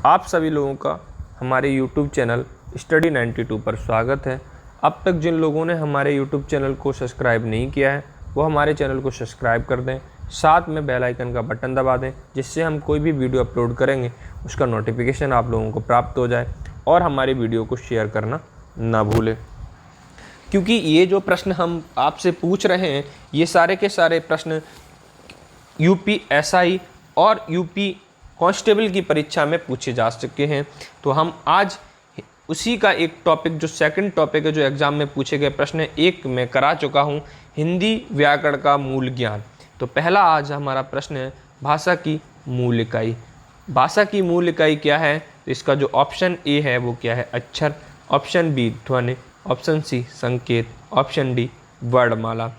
आप सभी लोगों का हमारे YouTube चैनल स्टडी 92 पर स्वागत है। अब तक जिन लोगों ने हमारे YouTube चैनल को सब्सक्राइब नहीं किया है वो हमारे चैनल को सब्सक्राइब कर दें, साथ में बेल आइकन का बटन दबा दें, जिससे हम कोई भी वीडियो अपलोड करेंगे उसका नोटिफिकेशन आप लोगों को प्राप्त हो जाए। और हमारी वीडियो को शेयर करना ना भूलें, क्योंकि ये जो प्रश्न हम आपसे पूछ रहे हैं ये सारे के सारे प्रश्न UPSI और UP कांस्टेबल की परीक्षा में पूछे जा चुके हैं। तो हम आज उसी का एक टॉपिक, जो सेकंड टॉपिक है, जो एग्जाम में पूछे गए प्रश्न एक में करा चुका हूँ, हिंदी व्याकरण का मूल ज्ञान। तो पहला आज हमारा प्रश्न है भाषा की मूल इकाई। भाषा की मूल इकाई क्या है? तो इसका जो ऑप्शन ए है वो क्या है? अक्षर, ऑप्शन बी ध्वनि, ऑप्शन सी संकेत, ऑप्शन डी वर्णमाला।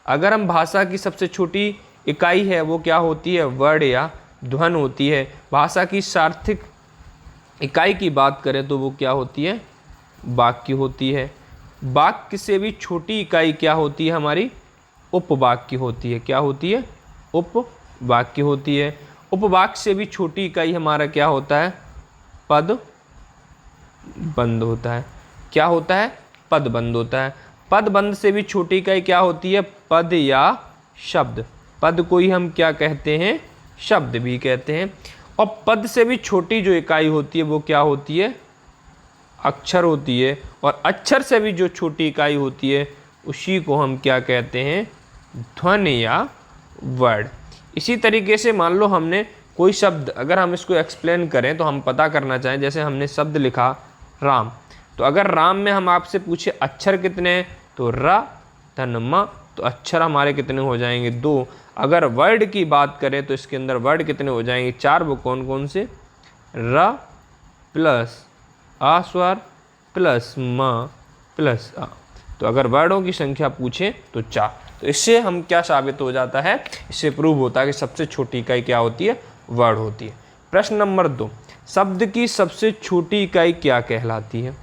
अगर हम भाषा की सबसे छोटी इकाई है वो क्या होती है? वर्ड या ध्वन होती है। भाषा की सार्थक इकाई की बात करें तो वो क्या होती है? वाक्य होती है। वाक्य से भी छोटी इकाई क्या होती है हमारी? उपवाक्य होती है। क्या होती है? उपवाक्य होती है। उपवाक्य से भी छोटी इकाई हमारा क्या होता है? पदबंध होता है। क्या होता है? पदबंध होता है। पदबंध से भी छोटी इकाई क्या होती है? पद या शब्द। पद को ही हम क्या कहते हैं? शब्द भी कहते हैं। और पद से भी छोटी जो इकाई होती है वो क्या होती है? अक्षर होती है। और अक्षर से भी जो छोटी इकाई होती है उसी को हम क्या कहते हैं? ध्वनि या वर्ड। इसी तरीके से मान लो हमने कोई शब्द, अगर हम इसको एक्सप्लेन करें तो हम पता करना चाहें, जैसे हमने शब्द लिखा राम, तो अगर राम में हम आपसे पूछे अक्षर कितने हैं तो र धन म, तो अक्षर हमारे कितने हो जाएंगे? 2। अगर वर्ड की बात करें तो इसके अंदर वर्ड कितने हो जाएंगे? 4। वो कौन कौन से? र प्लस आ स्वर प्लस म प्लस आ। तो अगर वर्डों की संख्या पूछें तो 4। तो इससे हम क्या साबित हो जाता है? इससे प्रूव होता है कि सबसे छोटी इकाई क्या होती है? वर्ड होती है। प्रश्न नंबर 2, शब्द की सबसे छोटी इकाई क्या कहलाती है?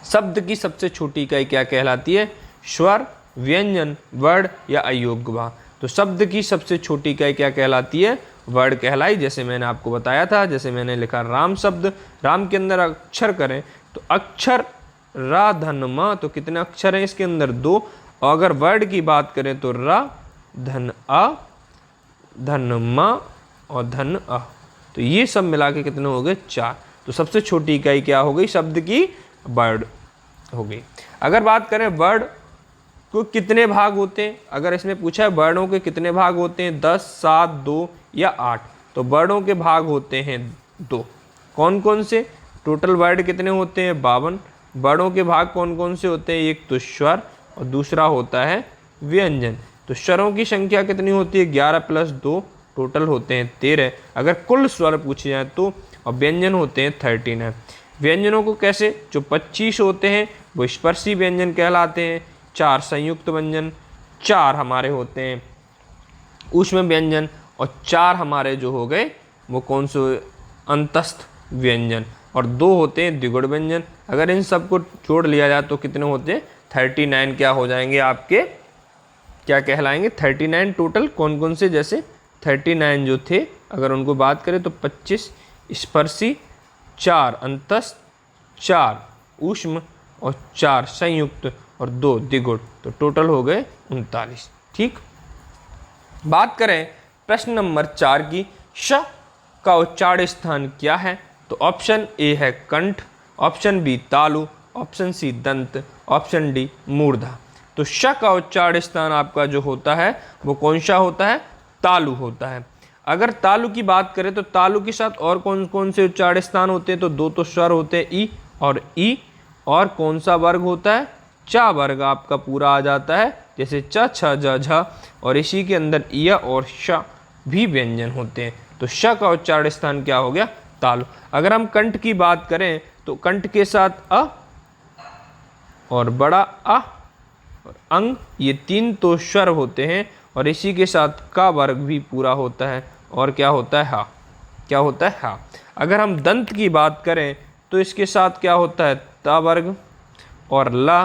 शब्द की सबसे छोटी इकाई क्या कहलाती है? स्वर, व्यंजन, वर्ण या अयोग्य भाव। तो शब्द की सबसे छोटी इकाई क्या कहलाती है? वर्ड कहलाई। जैसे मैंने आपको बताया था, जैसे मैंने लिखा राम शब्द, राम के अंदर अक्षर करें तो अक्षर रा धन म, तो कितने अक्षर हैं इसके अंदर? 2। और अगर वर्ड की बात करें तो रा धन अ धन म और धन अ, तो ये सब मिला के कितने हो गए? 4। तो सबसे छोटी इकाई क्या हो गई? शब्द की वर्ड हो गई। अगर बात करें वर्ड को कितने भाग होते हैं, अगर इसमें पूछा है वर्णों के कितने भाग होते हैं? 10, 7, 2 या 8। तो वर्णों के भाग होते हैं 2। कौन कौन से? टोटल वर्ड कितने होते हैं? 52। वर्णों के भाग कौन कौन से होते हैं? एक तो स्वर और दूसरा होता है व्यंजन। तो स्वरों की संख्या कितनी होती है? 11 प्लस 2, टोटल होते हैं 13। अगर कुल स्वर पूछे जाए तो, और व्यंजन होते हैं 39। व्यंजनों को कैसे? जो 25 होते हैं वो स्पर्शी व्यंजन कहलाते हैं, 4 संयुक्त व्यंजन, 4 हमारे होते हैं ऊष्म व्यंजन, और 4 हमारे जो हो गए वो कौन से? अंतस्थ व्यंजन, और 2 होते हैं द्विगुण व्यंजन। अगर इन सब को जोड़ लिया जाए तो कितने होते हैं? 39 क्या हो जाएंगे आपके? क्या कहलाएंगे? 39 टोटल। कौन कौन से? जैसे 39 जो थे, अगर उनको बात करें तो 25 स्पर्शी, 4 अंतस्थ, 4 ऊष्म और 4 संयुक्त और 2 द्विगुण, तो टोटल हो गए 39। ठीक। बात करें प्रश्न नंबर 4 की, श का उच्चारण स्थान क्या है? तो ऑप्शन ए है कंठ, ऑप्शन बी तालु, ऑप्शन सी दंत, ऑप्शन डी मूर्धा। तो श का उच्चारण स्थान आपका जो होता है वो कौन सा होता है? तालु होता है। अगर तालु की बात करें तो तालु के साथ और कौन कौन से उच्चारण स्थान होते हैं? तो 2 तो स्वर होते हैं ई और ई, और कौन सा वर्ग होता है? चा वर्ग आपका पूरा आ जाता है, जैसे च छ ज झ, और इसी के अंदर य और श भी व्यंजन होते हैं। तो श का उच्चारण स्थान क्या हो गया? तालु। अगर हम कंठ की बात करें तो कंठ के साथ अ और बड़ा अ और अंग, ये 3 तो स्वर होते हैं, और इसी के साथ का वर्ग भी पूरा होता है, और क्या होता है? हा। क्या होता है? हा। अगर हम दंत की बात करें तो इसके साथ क्या होता है? ता वर्ग और ला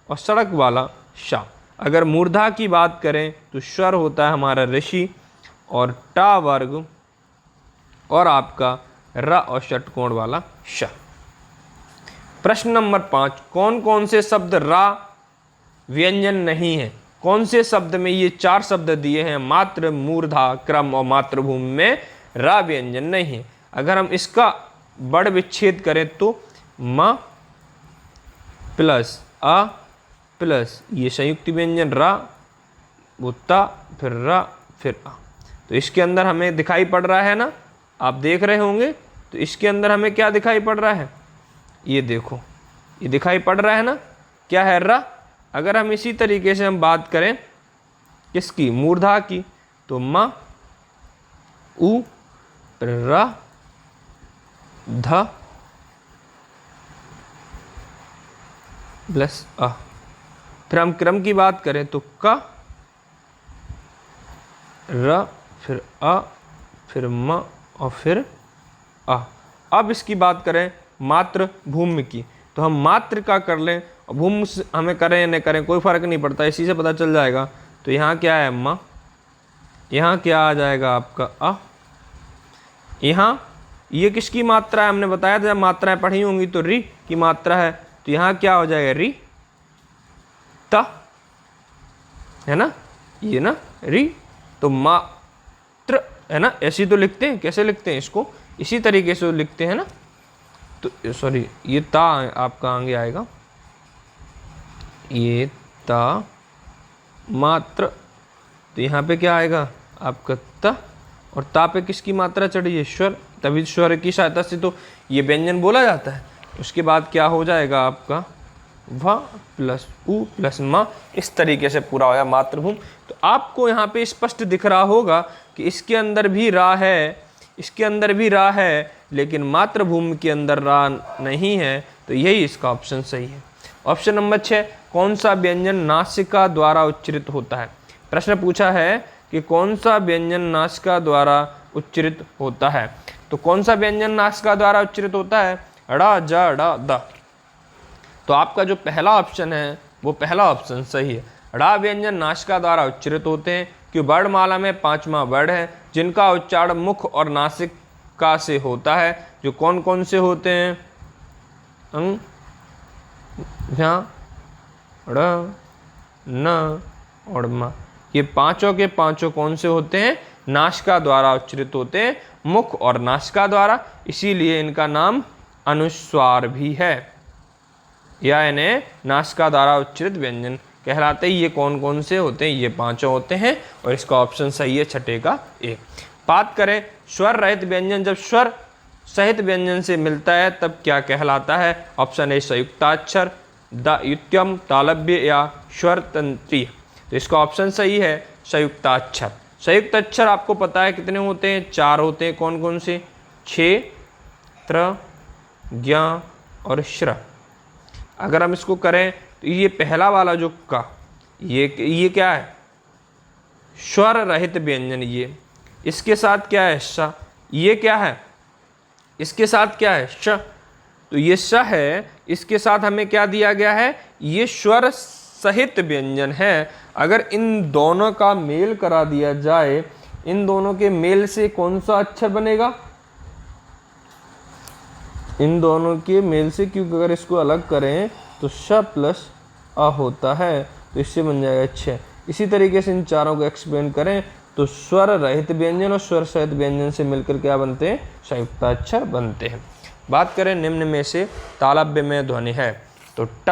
और सड़क वाला शा। अगर मूर्धा की बात करें तो स्वर होता है हमारा ऋषि और टा वर्ग और आपका र और षटकोण वाला श। प्रश्न नंबर 5, कौन कौन से शब्द रा व्यंजन नहीं है? कौन से शब्द में ये 4 शब्द दिए हैं, मात्र, मूर्धा, क्रम और मातृभूमि में रा व्यंजन नहीं है? अगर हम इसका बड़ विच्छेद करें तो म प्लस अ प्लस ये संयुक्त व्यंजन रा, वो ता, फिर रा, फिर आ। तो इसके अंदर हमें दिखाई पड़ रहा है ना, आप देख रहे होंगे, तो इसके अंदर हमें क्या दिखाई पड़ रहा है? ये देखो, ये दिखाई पड़ रहा है ना, क्या है? रा। अगर हम इसी तरीके से हम बात करें किसकी? मूर्धा की, तो म उ र ध प्लस अ। फिर हम क्रम की बात करें तो क र, फिर अ, फिर म और फिर अ। अब इसकी बात करें मात्र भूमि की, तो हम मात्र का कर लें, भूमि हमें करें या नहीं करें कोई फर्क नहीं पड़ता, इसी से पता चल जाएगा। तो यहाँ क्या है? म। यहाँ क्या आ जाएगा आपका? अ। यहाँ ये किसकी मात्रा है? हमने बताया था जब मात्राएं पढ़ी होंगी तो री की मात्रा है, तो यहाँ क्या हो जाएगा? री ता, है ना, ये ना री, तो मात्र है ना, ऐसी तो लिखते हैं। कैसे लिखते हैं इसको? इसी तरीके से लिखते हैं ना, तो सॉरी ये ता आपका आगे आएगा, ये ता मात्र, तो यहाँ पे क्या आएगा आपका? ता, और ता पे किसकी मात्रा चढ़ी है? स्वर, तभी स्वर की सहायता से तो ये व्यंजन बोला जाता है। उसके बाद क्या हो जाएगा आपका? व प्लस उ प्लस म, इस तरीके से पूरा होगा मातृभूमि। तो आपको यहाँ पे स्पष्ट दिख रहा होगा कि इसके अंदर भी रा है, इसके अंदर भी रा है, लेकिन मातृभूमि के अंदर रा नहीं है, तो यही इसका ऑप्शन सही है। ऑप्शन नंबर 6, कौन सा व्यंजन नासिका द्वारा उच्चरित होता है? प्रश्न पूछा है कि कौन सा व्यंजन नासिका द्वारा उच्चरित होता है। तो कौन सा व्यंजन नासिका द्वारा उच्चरित होता है? ड़, ज, ड़, द। तो आपका जो पहला ऑप्शन है वो पहला ऑप्शन सही है। ड़ा व्यंजन नासिका द्वारा उच्चरित होते हैं कि वर्णमाला में 5वां वर्ण है जिनका उच्चारण मुख और नासिका से होता है। जो कौन कौन से होते हैं? अंग, यहाँ, ड़, न और म। ये पांचों के पांचों कौन से होते हैं? नासिका द्वारा उच्चरित होते हैं, मुख और नासिका द्वारा, इसीलिए इनका नाम अनुस्वार भी है, या इन्हें नासिका द्वारा उच्चरित व्यंजन कहलाते हैं। ये कौन कौन से होते हैं? ये पांचों होते हैं, और इसका ऑप्शन सही है छठे का ए। बात करें स्वर रहित व्यंजन, जब स्वर सहित व्यंजन से मिलता है तब क्या कहलाता है? ऑप्शन ए संयुक्ताक्षर, द्युत्यम, तालव्य या स्वर तंत्री। तो इसका ऑप्शन सही है संयुक्ताक्षर। संयुक्त अक्षर आपको पता है कितने होते हैं? 4 होते हैं। कौन कौन से? क्षे, त्र, ज्ञ और श्र। अगर हम इसको करें तो ये पहला वाला जो का, ये क्या है? स्वर रहित व्यंजन। ये इसके साथ क्या है? श। ये क्या है? इसके साथ क्या है? श। तो ये श है, इसके साथ हमें क्या दिया गया है? ये स्वर सहित व्यंजन है। अगर इन दोनों का मेल करा दिया जाए, इन दोनों के मेल से कौन सा अक्षर बनेगा? इन दोनों के मेल से, क्योंकि अगर इसको अलग करें तो श प्लस अ होता है, तो इससे बन जाएगा 6। इसी तरीके से इन चारों को एक्सप्लेन करें तो स्वर रहित व्यंजन और स्वर सहित व्यंजन से मिलकर क्या बनते हैं? संयुक्ताक्षर बनते हैं। बात करें निम्न में से तालव्य में ध्वनि है, तो ट,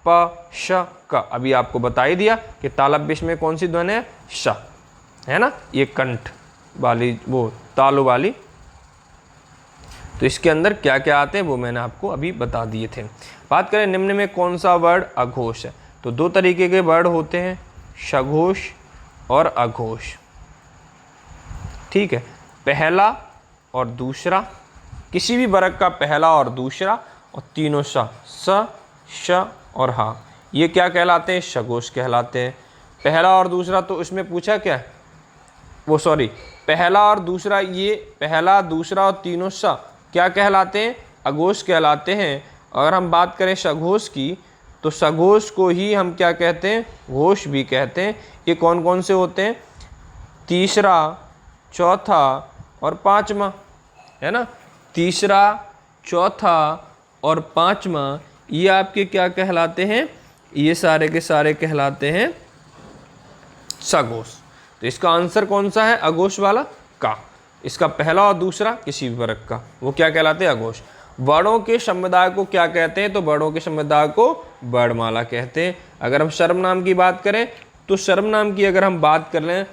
प, श, क। अभी आपको बता ही दिया कि तालव्य में कौन सी ध्वनि है? श, है ना, ये कंठ वाली, वो तालु वाली। तो इसके अंदर क्या क्या आते हैं वो मैंने आपको अभी बता दिए थे। बात करें निम्न में कौन सा वर्ड अघोष है, तो 2 तरीके के वर्ड होते हैं, सघोष और अघोष। ठीक है, पहला और दूसरा, किसी भी वर्ग का पहला और दूसरा, और तीनों स, श और हा, ये क्या कहलाते हैं? सघोष कहलाते हैं। पहला और दूसरा, तो इसमें पूछा क्या है? वो सॉरी, पहला और दूसरा, ये पहला, दूसरा और तीनों स क्या कहलाते हैं? अघोष कहलाते हैं। अगर हम बात करें सघोष की, तो सघोष को ही हम क्या कहते हैं? घोष भी कहते हैं। ये कौन कौन से होते हैं? तीसरा, चौथा और 5वां, है ना। तीसरा, चौथा और पांचवा ये आपके क्या कहलाते हैं? ये सारे के सारे कहलाते हैं सघोष। तो इसका आंसर कौन सा है? अघोष वाला का। इसका पहला और दूसरा किसी भी वर्ग का, वो क्या कहलाते हैं? अघोष। वर्णों के समुदाय को क्या कहते हैं? तो वर्णों के समुदाय को वर्णमाला कहते हैं। अगर हम सर्वनाम की बात करें तो सर्वनाम की अगर हम बात कर लें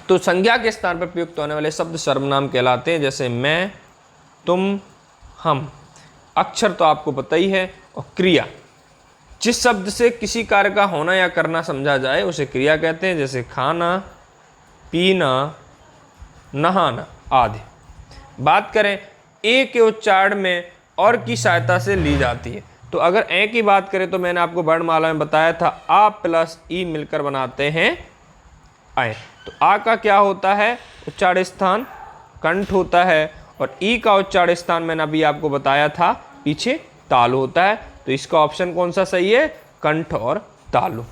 तो संज्ञा के स्थान पर प्रयुक्त होने वाले शब्द सर्वनाम कहलाते हैं, जैसे मैं, तुम, हम। अक्षर तो आपको पता ही है, और क्रिया जिस शब्द से किसी कार्य का होना या करना समझा जाए उसे क्रिया कहते हैं, जैसे खाना, पीना, नहाना आदि। बात करें ए के उच्चारण में और की सहायता से ली जाती है, तो अगर ए की बात करें तो मैंने आपको वर्णमाला में बताया था आ प्लस ई मिलकर बनाते हैं आय। तो आ का क्या होता है? उच्चारण स्थान कंठ होता है, और ई का उच्चारण स्थान मैंने अभी आपको बताया था पीछे तालु होता है। तो इसका ऑप्शन कौन सा सही है? कंठ और तालु।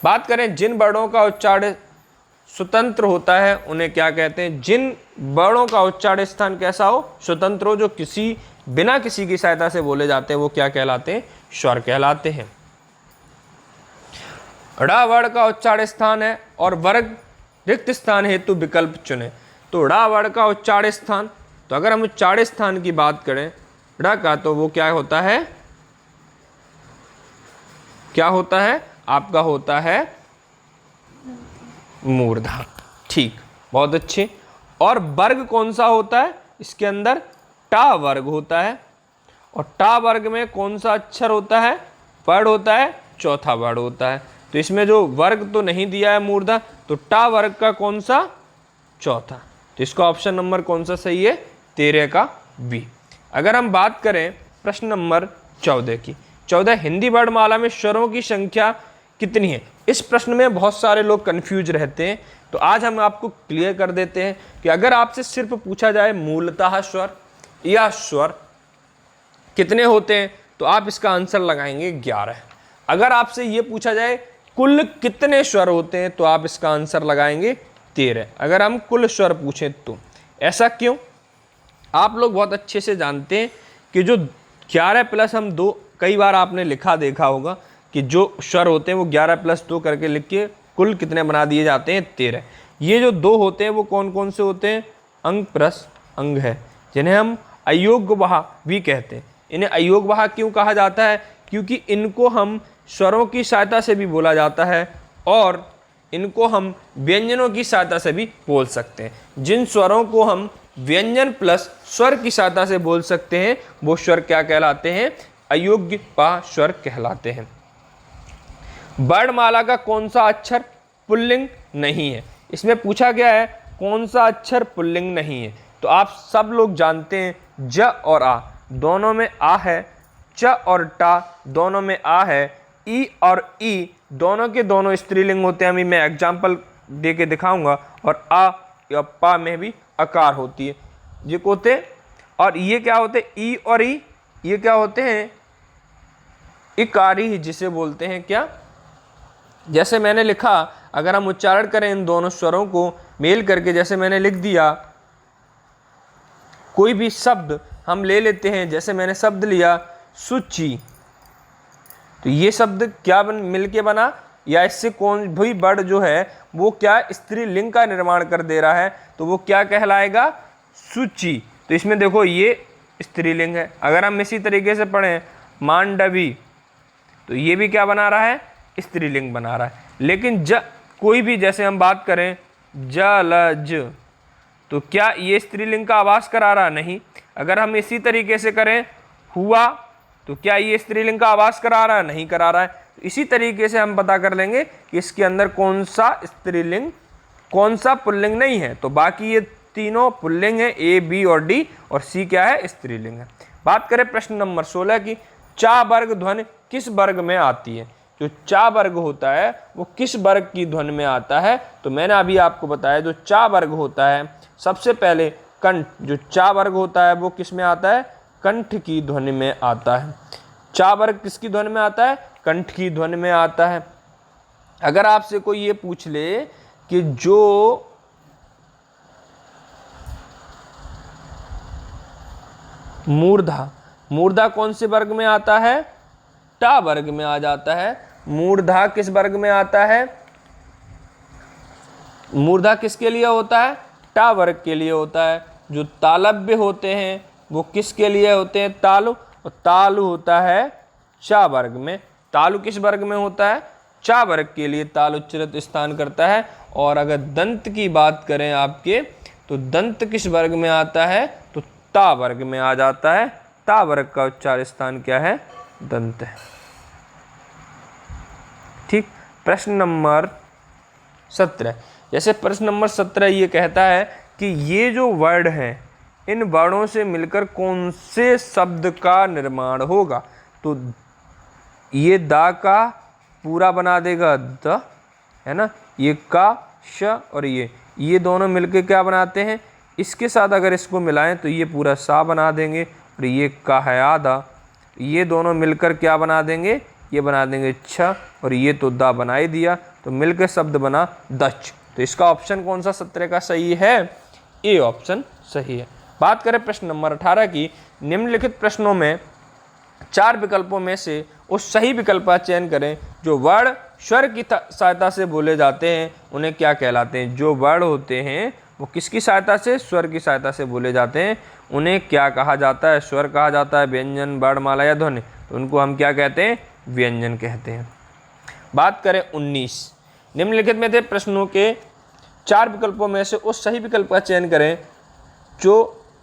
बात करें जिन वर्णों का उच्चारण स्वतंत्र होता है उन्हें क्या कहते हैं? जिन वर्णों का उच्चारण स्थान कैसा हो? स्वतंत्र हो, जो किसी बिना किसी की सहायता से बोले जाते हैं, वो क्या कहलाते हैं? स्वर कहलाते हैं। ड़ वर्ण का उच्चारण स्थान है और वर्ग रिक्त स्थान हेतु विकल्प चुने। तो ड़ वर्ण का उच्चारण स्थान, तो अगर हम उच्चारण स्थान की बात करें ड़ का, तो वो क्या होता है? क्या होता है? आपका होता है मूर्धा। ठीक, बहुत अच्छे। और वर्ग कौन सा होता है? इसके अंदर टा वर्ग होता है, और टा वर्ग में कौन सा अक्षर होता है? वर्ण होता है, चौथा वर्ण होता है। तो इसमें जो वर्ग तो नहीं दिया है मूर्धा, तो टा वर्ग का कौन सा? चौथा। तो इसका ऑप्शन नंबर कौन सा सही है? 13 का बी। अगर हम बात करें प्रश्न नंबर 14 की, 14 हिंदी वर्णमाला में स्वरों की संख्या कितनी है? इस प्रश्न में बहुत सारे लोग कंफ्यूज रहते हैं, तो आज हम आपको क्लियर कर देते हैं कि अगर आपसे सिर्फ पूछा जाए मूलतः स्वर या स्वर कितने होते हैं, तो आप इसका आंसर लगाएंगे 11। अगर आपसे ये पूछा जाए कुल कितने स्वर होते हैं, तो आप इसका आंसर लगाएंगे 13। अगर हम कुल स्वर पूछें तो ऐसा क्यों? आप लोग बहुत अच्छे से जानते हैं कि जो 11 प्लस हम 2, कई बार आपने लिखा देखा होगा कि जो स्वर होते हैं वो 11 प्लस 2 करके लिख के कुल कितने बना दिए जाते हैं? 13। ये जो 2 होते हैं वो कौन कौन से होते हैं? अंग प्लस अंग है, जिन्हें हम अयोग्यवाह भी कहते हैं। इन्हें अयोग्यवाह क्यों कहा जाता है? क्योंकि इनको हम स्वरों की सहायता से भी बोला जाता है और इनको हम व्यंजनों की सहायता से भी बोल सकते हैं। जिन स्वरों को हम व्यंजन प्लस स्वर की सहायता से बोल सकते हैं वो स्वर क्या कहलाते हैं? अयोग्यवाह स्वर कहलाते हैं। वर्णमाला का कौन सा अक्षर पुल्लिंग नहीं है? इसमें पूछा गया है कौन सा अक्षर पुल्लिंग नहीं है। तो आप सब लोग जानते हैं ज और आ दोनों में आ है, च और टा दोनों में आ है, ई और ई दोनों के दोनों स्त्रीलिंग होते हैं। अभी मैं एग्जाम्पल दे के दिखाऊंगा। और आ या पा में भी अकार होती है, ये होते। और ये क्या होते हैं? ई और ई, ये क्या होते हैं? इकारी, जिसे बोलते हैं क्या? जैसे मैंने लिखा, अगर हम उच्चारण करें इन दोनों स्वरों को मेल करके, जैसे मैंने लिख दिया कोई भी शब्द हम ले लेते हैं, जैसे मैंने शब्द लिया सूची, तो ये शब्द क्या मिल के बना? या इससे कौन भी वर्ड जो है वो क्या स्त्रीलिंग का निर्माण कर दे रहा है, तो वो क्या कहलाएगा? सूची। तो इसमें देखो ये स्त्रीलिंग है। अगर हम इसी तरीके से पढ़ें मांडवी, तो ये भी क्या बना रहा है? स्त्रीलिंग बना रहा है। लेकिन कोई भी, जैसे हम बात करें जलज, तो क्या ये स्त्रीलिंग का आभास करा रहा? नहीं। अगर हम इसी तरीके से करें हुआ, तो क्या ये स्त्रीलिंग का आभास करा रहा है? नहीं करा रहा है। इसी तरीके से हम पता कर लेंगे कि इसके अंदर कौन सा स्त्रीलिंग कौन सा पुल्लिंग नहीं है। तो बाकी ये तीनों पुल्लिंग है, ए बी और डी, और सी क्या है? स्त्रीलिंग है। बात करें प्रश्न नंबर 16 की, चा वर्ग ध्वनि किस वर्ग में आती है? जो चा वर्ग होता है वो किस वर्ग की ध्वनि में आता है? तो मैंने अभी आपको बताया जो चा वर्ग होता है, सबसे पहले कंठ, जो चा वर्ग होता है वो किस में आता है? कंठ की ध्वनि में आता है। चा वर्ग किसकी ध्वनि में आता है? कंठ की ध्वनि में आता है। अगर आपसे कोई ये पूछ ले कि जो मूर्धा, मूर्धा कौन से वर्ग में आता है? टा वर्ग में आ जाता है। मूर्धा किस वर्ग में आता है? मूर्धा किसके लिए होता है? टा वर्ग के लिए होता है। जो तालव्य होते हैं वो किसके लिए होते हैं? तालु। और तालु होता है चा वर्ग में। तालु किस वर्ग में होता है? चा वर्ग के लिए तालु उच्चरित स्थान करता है। और अगर दंत की बात करें आपके, तो दंत किस वर्ग में आता है? तो ता वर्ग में आ जाता है। ता वर्ग का उच्चार स्थान क्या है? दंत है। ठीक। प्रश्न नंबर 17, जैसे प्रश्न नंबर 17 ये कहता है कि ये जो वर्ड हैं इन वर्णों से मिलकर कौन से शब्द का निर्माण होगा? तो ये दा का पूरा बना देगा द, है ना, ये का श और ये दोनों मिलकर क्या बनाते हैं? इसके साथ अगर इसको मिलाएं तो ये पूरा सा बना देंगे। और ये का है आधा, ये दोनों मिलकर क्या बना देंगे? ये बना देंगे छ, और ये तो दा बना ही दिया, तो मिलकर शब्द बना दच। तो इसका ऑप्शन कौन सा 17 का सही है? ए ऑप्शन सही है। बात करें प्रश्न नंबर 18 की, निम्नलिखित प्रश्नों में 4 विकल्पों में से उस सही विकल्प का चयन करें जो वर्ण स्वर की सहायता से बोले जाते हैं, उन्हें क्या कहलाते हैं? जो वर्ण होते हैं वो किसकी सहायता से? स्वर की सहायता से बोले जाते हैं, उन्हें क्या कहा जाता है? स्वर कहा जाता है, व्यंजन, वर्णमाला या ध्वनि, तो उनको हम क्या कहते हैं? व्यंजन कहते हैं। बात करें 19, निम्नलिखित में से प्रश्नों के 4 विकल्पों में से उस सही विकल्प का चयन करें जो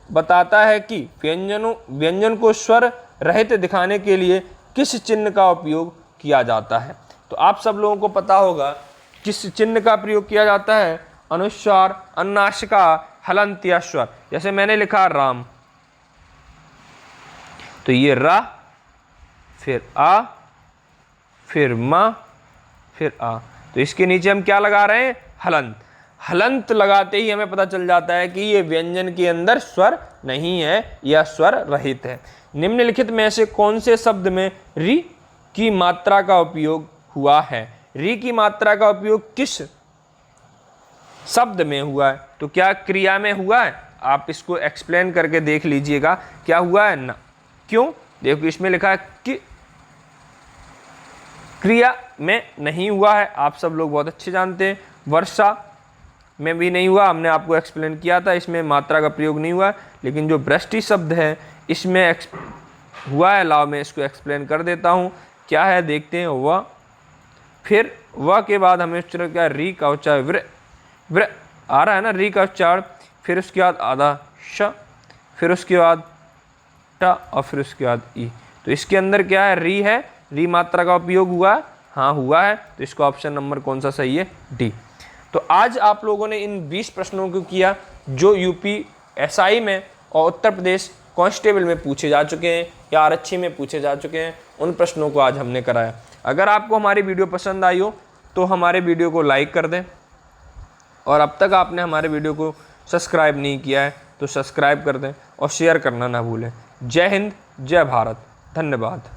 बताता है कि व्यंजन को स्वर रहित दिखाने के लिए किस चिन्ह का उपयोग किया जाता है। तो आप सब लोगों को पता होगा किस चिन्ह का प्रयोग किया जाता है? अनुस्वार, अनुनासिका, हलंत या स्वर। जैसे मैंने लिखा राम, तो ये रा, फिर आ, फिर मा, फिर आ, तो इसके नीचे हम क्या लगा रहे हैं? हलंत। हलंत लगाते ही हमें पता चल जाता है कि ये व्यंजन के अंदर स्वर नहीं है या स्वर रहित है। निम्नलिखित में से कौन से शब्द में री की मात्रा का उपयोग हुआ है? री की मात्रा का उपयोग किस शब्द में हुआ है? तो क्या क्रिया में हुआ है? आप इसको एक्सप्लेन करके देख लीजिएगा क्या हुआ है ना। क्यों? देखो इसमें लिखा है कि क्रिया में नहीं हुआ है, आप सब लोग बहुत अच्छे जानते हैं। वर्षा में भी नहीं हुआ, हमने आपको एक्सप्लेन किया था, इसमें मात्रा का प्रयोग नहीं हुआ। लेकिन जो वृष्टि शब्द है इसमें हुआ है। लाओ मैं इसको एक्सप्लेन कर देता हूँ क्या है, देखते हैं। वह, फिर वह के बाद हमें उच्चारण क्या? री का उच्चारण व्र आ रहा है ना, री का उच्चारण, फिर उसके बाद आधा श, फिर उसके बाद टा, और फिर उसके बाद ई। तो इसके अंदर क्या है? री है, री मात्रा का उपयोग हुआ है, हाँ हुआ है। तो इसका ऑप्शन नंबर कौन सा सही है? डी। तो आज आप लोगों ने इन 20 प्रश्नों को किया जो यूपी एसआई में और उत्तर प्रदेश कांस्टेबल में पूछे जा चुके हैं या आरक्षी में पूछे जा चुके हैं, उन प्रश्नों को आज हमने कराया। अगर आपको हमारी वीडियो पसंद आई हो तो हमारे वीडियो को लाइक कर दें, और अब तक आपने हमारे वीडियो को सब्सक्राइब नहीं किया है तो सब्सक्राइब कर दें और शेयर करना ना भूलें। जय हिंद, जय भारत, धन्यवाद।